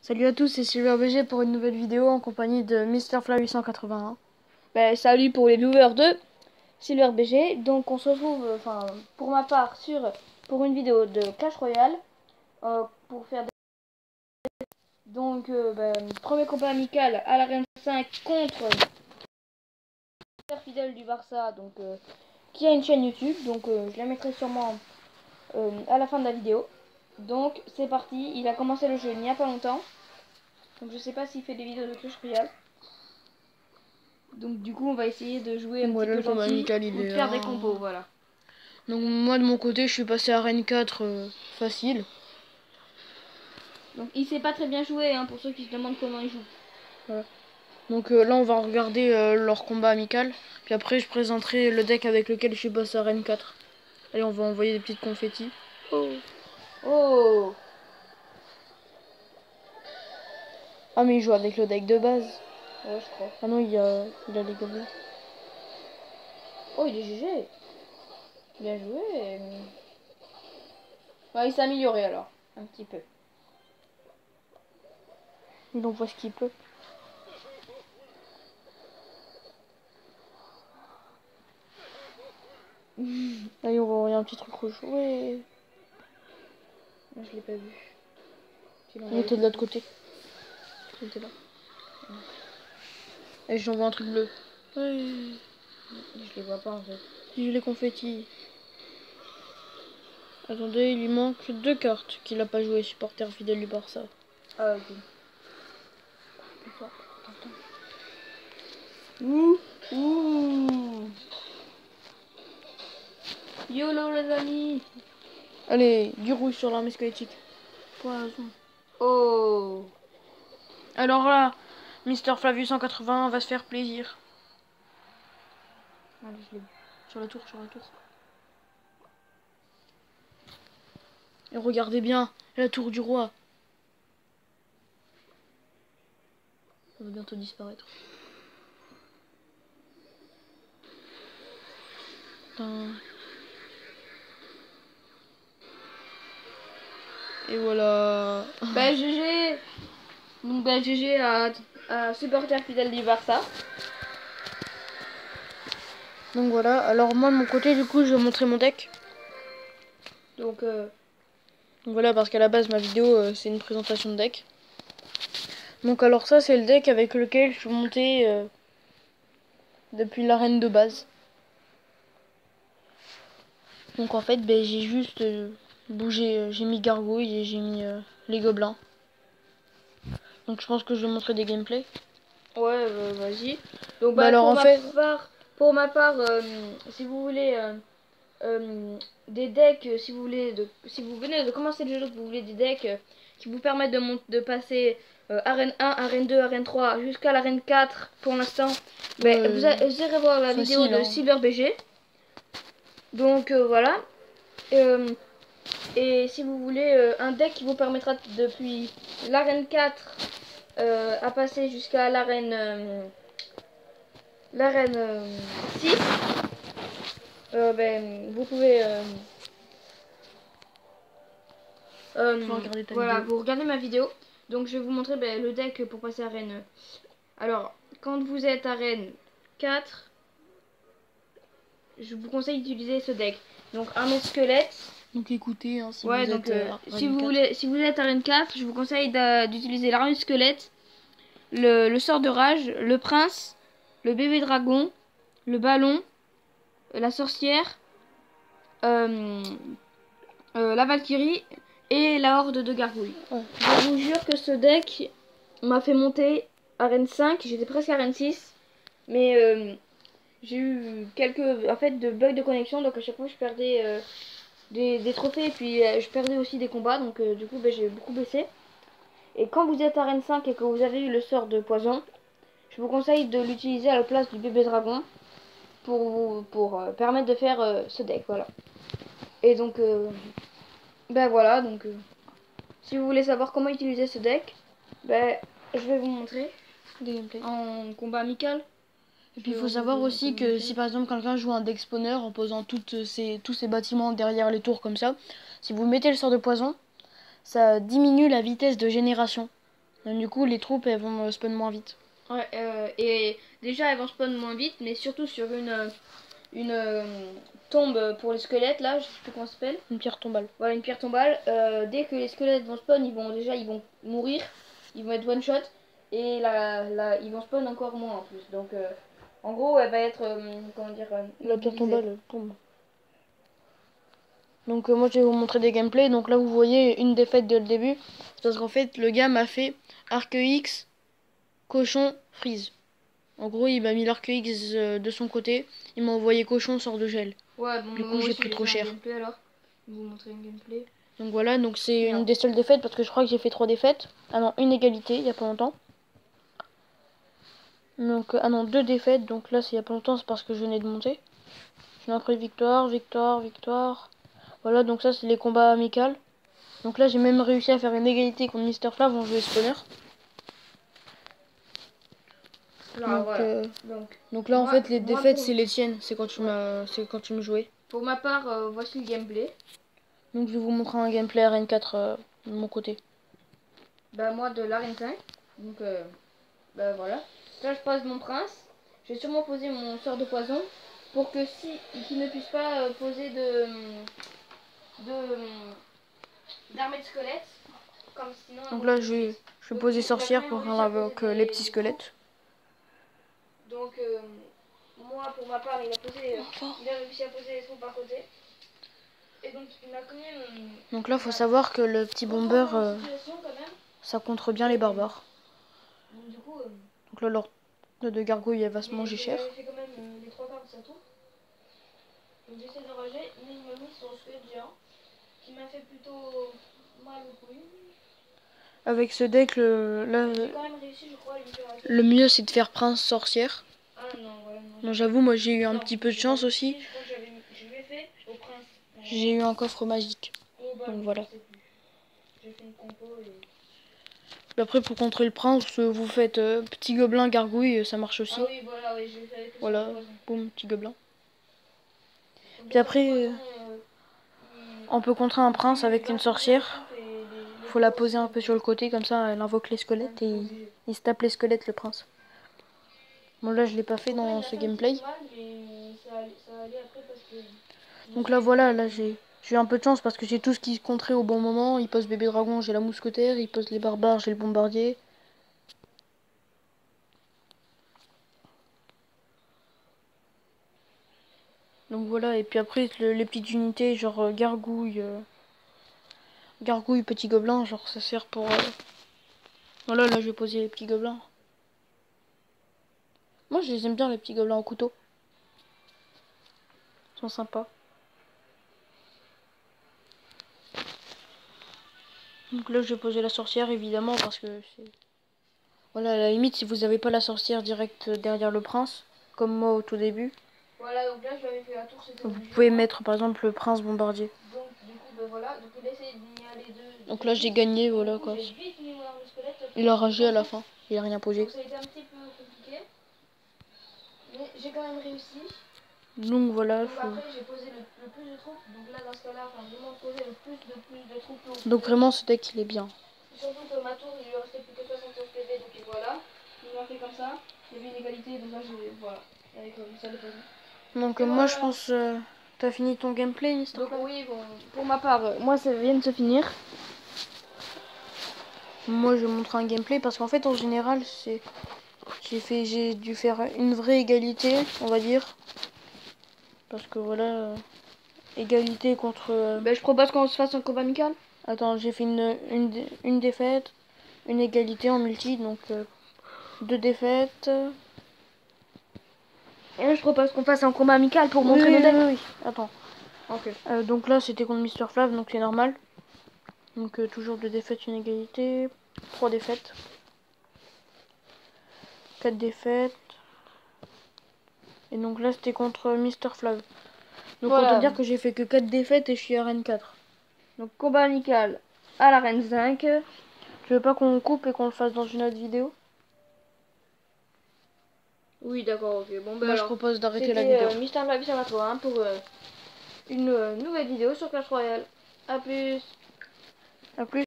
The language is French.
Salut à tous, c'est SilverBG pour une nouvelle vidéo en compagnie de MrFly881. Salut pour les viewers de SilverBG. Donc on se retrouve, pour ma part, pour une vidéo de Clash Royale. Pour faire des... Donc, premier combat amical à l'arène 5 contre fidèle du Barça, qui a une chaîne YouTube. Donc je la mettrai sûrement à la fin de la vidéo. Donc c'est parti, il a commencé le jeu il n'y a pas longtemps. Donc je sais pas s'il fait des vidéos de Clash Royale. Donc du coup on va essayer de jouer un petit peu gentil amical, ou de faire des combos, voilà. Donc moi de mon côté je suis passé à Arène 4 facile. Donc il sait pas très bien jouer, hein, pour ceux qui se demandent comment il joue. Voilà. Donc là on va regarder leur combat amical. Puis après je présenterai le deck avec lequel je suis passé à Arène 4. Allez, on va envoyer des petites confettis. Oh. Ah mais il joue avec le deck de base. Ouais, je crois. Ah non, il a les gobelins. Oh, il est GG. Bien joué. Ouais, il s'est amélioré alors, un petit peu. Il envoie ce qu'il peut. Allez, on va envoyer un petit truc rouge. Ouais. Moi, je l'ai pas vu. Il était de l'autre côté. Il était là. Et j'envoie un truc bleu. Ouais. Je les vois pas en fait. J'ai les confettis. Attendez, il lui manque 2 cartes qu'il a pas joué, supporter fidèle du Barça. Ah, ok. Plus fort, Ouh. YOLO les amis. Allez, du rouge sur l'armée squelettique. Poison. Oh. Alors là, Mister Flavius 180 va se faire plaisir. Allez, je l'ai vu. Sur la tour. Et regardez bien, la tour du roi. Ça va bientôt disparaître. Putain. Et voilà. GG. Donc GG à supporter fidèle du Barça. Donc voilà, alors moi de mon côté du coup je vais montrer mon deck. Donc voilà, parce qu'à la base ma vidéo c'est une présentation de deck. Donc alors ça c'est le deck avec lequel je suis monté depuis l'arène de base. Donc en fait j'ai juste bougé, j'ai mis gargouille et j'ai mis les gobelins. Donc je pense que je vais montrer des gameplays. ouais, vas-y. Donc alors pour ma part, si vous voulez des decks, si vous venez de commencer le jeu, que vous voulez des decks qui vous permettent de passer arène 1, arène 2, arène 3 jusqu'à l'arène 4 pour l'instant, vous irez voir la vidéo de SilverBG. Donc voilà. Et si vous voulez un deck qui vous permettra depuis l'arène 4 à passer jusqu'à l'arène 6, vous pouvez vous regardez ma vidéo. Donc je vais vous montrer le deck pour passer à arène. Alors quand vous êtes à arène 4, je vous conseille d'utiliser ce deck. Donc armée squelette. Donc écoutez, hein, si si vous êtes à arène 4, je vous conseille d'utiliser l'armée squelette, le sort de rage, le prince, le bébé dragon, le ballon, la sorcière, la valkyrie et la horde de gargouilles. Ouais. Je vous jure que ce deck m'a fait monter arène 5, j'étais presque arène 6, mais j'ai eu quelques de bugs de connexion, donc à chaque fois je perdais des trophées et puis je perdais aussi des combats, donc du coup j'ai beaucoup baissé. Et quand vous êtes arène 5 et que vous avez eu le sort de poison, je vous conseille de l'utiliser à la place du bébé dragon pour permettre de faire ce deck, voilà. Et donc voilà, donc si vous voulez savoir comment utiliser ce deck, je vais vous montrer des gameplays en combat amical. Et puis il faut savoir aussi que si par exemple quelqu'un joue un deck spawner en posant tous ces bâtiments derrière les tours comme ça, si vous mettez le sort de poison, ça diminue la vitesse de génération. Donc, du coup, les troupes, elles vont spawn moins vite. Ouais, et déjà elles vont spawn moins vite, mais surtout sur une tombe pour les squelettes là, je sais plus comment ça s'appelle. Une pierre tombale. Voilà, une pierre tombale. Dès que les squelettes vont spawn, ils vont mourir, ils vont être one shot, et ils vont spawn encore moins en plus. Donc en gros, elle va être comment dire, La pierre tombale, elle tombe. Donc moi je vais vous montrer des gameplays. Donc là vous voyez une défaite dès le début. C'est parce qu'en fait le gars m'a fait arc X, cochon, freeze. En gros il m'a mis l'arc X de son côté. Il m'a envoyé cochon sort de gel. Ouais, bon, du coup j'ai pris trop cher. Gameplay, alors. Je vais vous montrer un gameplay. Donc voilà, donc c'est une des seules défaites parce que je crois que j'ai fait 3 défaites. Ah non, une égalité il y a pas longtemps. Donc ah non, 2 défaites. Donc là c'est il y a pas longtemps, c'est parce que je venais de monter. Je n'ai après victoire, victoire, victoire. Voilà, donc ça c'est les combats amicaux. Donc là j'ai même réussi à faire une égalité contre Mister Flav en jouant spawner. Alors, Donc, voilà. donc là en fait les défaites c'est les tiennes, c'est quand tu me jouais. Pour ma part, voici le gameplay. Donc je vais vous montrer un gameplay Arène 4 de mon côté. Bah moi de l'arène 5. Donc bah voilà. Là je pose mon prince. Je vais sûrement poser mon sort de poison pour que qu'il ne puisse pas poser d'armée de squelettes. Comme sinon. Donc là je vais poser sorcière pour avec les petits squelettes. Donc moi pour ma part il a réussi à poser les troupes à côté. Et donc il a quand même. Donc là faut savoir que le petit bomber ça contre bien les barbares. Donc du coup. Donc là l'ordre de gargouille elle va se manger cher. Il fait quand même les 3 quarts de sa tour. Donc j'essaie de rager, mais il m'a mis sur le squelette géant qui m'a fait plutôt mal au couilles. Avec ce deck J'ai quand même réussi, je crois, à lui faire le mieux c'est de faire prince sorcière. Ah non, voilà, non. Non, j'avoue, moi j'ai eu un petit peu de chance aussi. Je crois que je lui ai fait au prince. J'ai eu un coffre magique. Donc voilà. J'ai fait une compo et. Après pour contrer le prince, vous faites petit gobelin gargouille, ça marche aussi. Ah oui, voilà, oui, je l'ai fait avec le Voilà, poison. boum, petit gobelin. Puis après, on peut contrer un prince avec une sorcière. Faut la poser un peu sur le côté, comme ça elle invoque les squelettes et il se tape les squelettes le prince. Bon là je l'ai pas fait dans ce gameplay. Donc là voilà, là j'ai eu un peu de chance parce que j'ai tout ce qui se contrait au bon moment. Il pose bébé dragon, j'ai la mousquetaire, il pose les barbares, j'ai le bombardier. Donc voilà, et puis après les petites unités genre gargouille, gargouille, petit gobelin, genre ça sert pour... Voilà, là je vais poser les petits gobelins. Moi je les aime bien les petits gobelins au couteau. Ils sont sympas. Donc là je vais poser la sorcière évidemment parce que c'est... Voilà, à la limite si vous n'avez pas la sorcière directe derrière le prince, comme moi au tout début. Voilà, donc là je l'avais fait la tour, Vous pouvez mettre par exemple le prince bombardier. Donc du coup, ben voilà, donc il a essayé de venir les deux. Donc là j'ai gagné, voilà quoi. Il a ragé à la fin, il a rien posé. Donc ça a été un petit peu compliqué, mais j'ai quand même réussi. Donc voilà. Donc après j'ai posé le plus de troupes, donc là dans ce cas-là, enfin vraiment poser le plus de troupes. Donc vraiment ce deck il est bien. Surtout que ma tour il lui restait plus que 71 PV, donc voilà. Il m'a fait comme ça, il y avait une égalité, donc là j'ai, voilà, avec ça de poser. Donc moi je pense t'as fini ton gameplay, Mister. Donc oui, bon, pour ma part, moi ça vient de se finir. Moi je vais montrer un gameplay parce qu'en fait en général c'est j'ai dû faire une vraie égalité, on va dire. Parce que voilà, égalité contre... Ben, je propose qu'on se fasse un combat amical. Attends, j'ai fait une défaite, une égalité en multi, donc 2 défaites. Et là je propose qu'on fasse un combat amical pour montrer nos decks. Oui. Attends. Ok. Donc là c'était contre Mister Flav, donc c'est normal. Donc toujours 2 défaites, une égalité, 3 défaites, 4 défaites. Et donc là c'était contre Mister Flav. Donc voilà. On peut dire que j'ai fait que 4 défaites et je suis à Arène 4. Donc combat amical à l'arène 5. Tu veux pas qu'on coupe et qu'on le fasse dans une autre vidéo? Oui d'accord, ok. Bon ben Moi alors, je propose d'arrêter la vidéo. Mister Flav 181 pour une nouvelle vidéo sur Clash Royale. A plus. A plus.